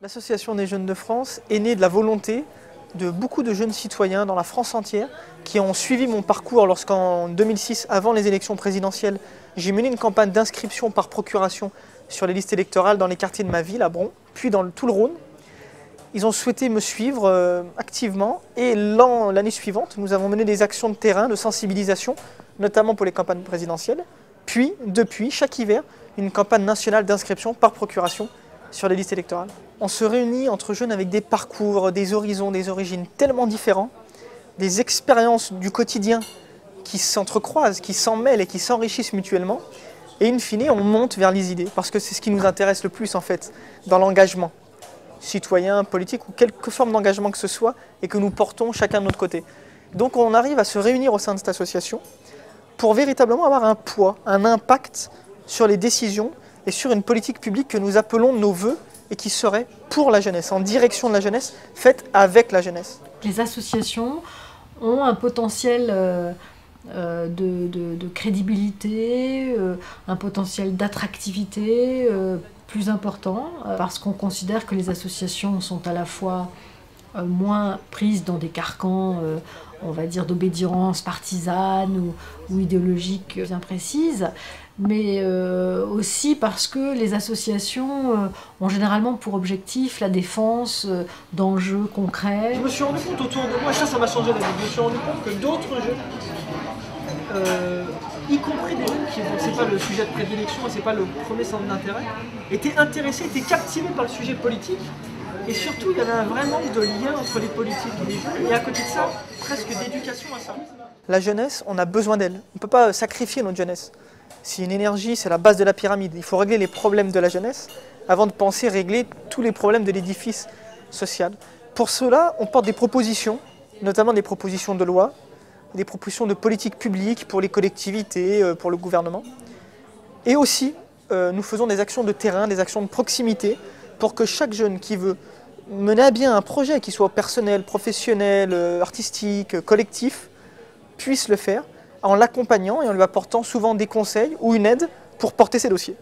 L'Association des jeunes de France est née de la volonté de beaucoup de jeunes citoyens dans la France entière qui ont suivi mon parcours lorsqu'en 2006, avant les élections présidentielles, j'ai mené une campagne d'inscription par procuration sur les listes électorales dans les quartiers de ma ville, à Bron, puis dans tout le Rhône. Ils ont souhaité me suivre activement et l'année suivante, nous avons mené des actions de terrain, de sensibilisation, notamment pour les campagnes présidentielles. Puis, depuis, chaque hiver, une campagne nationale d'inscription par procuration sur les listes électorales. On se réunit entre jeunes avec des parcours, des horizons, des origines tellement différents, des expériences du quotidien qui s'entrecroisent, qui s'en mêlent et qui s'enrichissent mutuellement. Et in fine, on monte vers les idées, parce que c'est ce qui nous intéresse le plus en fait, dans l'engagement citoyen, politique ou quelque forme d'engagement que ce soit, et que nous portons chacun de notre côté. Donc on arrive à se réunir au sein de cette association pour véritablement avoir un poids, un impact sur les décisions et sur une politique publique que nous appelons de nos vœux et qui serait pour la jeunesse, en direction de la jeunesse, faite avec la jeunesse. Les associations ont un potentiel de crédibilité, un potentiel d'attractivité plus important, parce qu'on considère que les associations sont à la fois moins prises dans des carcans, on va dire, d'obédience partisane ou idéologique bien précise, mais aussi parce que les associations ont généralement pour objectif la défense d'enjeux concrets. Je me suis rendu compte autour de moi, et ça m'a changé la vie, je me suis rendu compte que d'autres jeunes, y compris des jeunes qui ne pensaient pas le sujet de prédilection et c'est pas le premier centre d'intérêt, étaient intéressés, étaient captivés par le sujet politique. Et surtout, il y avait un vrai manque de lien entre les politiques et les jeunes, et à côté de ça, presque d'éducation à ça. La jeunesse, on a besoin d'elle. On ne peut pas sacrifier notre jeunesse. Si une énergie, c'est la base de la pyramide, il faut régler les problèmes de la jeunesse avant de penser régler tous les problèmes de l'édifice social. Pour cela, on porte des propositions, notamment des propositions de loi, des propositions de politique publique pour les collectivités, pour le gouvernement. Et aussi, nous faisons des actions de terrain, des actions de proximité, pour que chaque jeune qui veut mener à bien un projet, qu'il soit personnel, professionnel, artistique, collectif, puisse le faire en l'accompagnant et en lui apportant souvent des conseils ou une aide pour porter ses dossiers.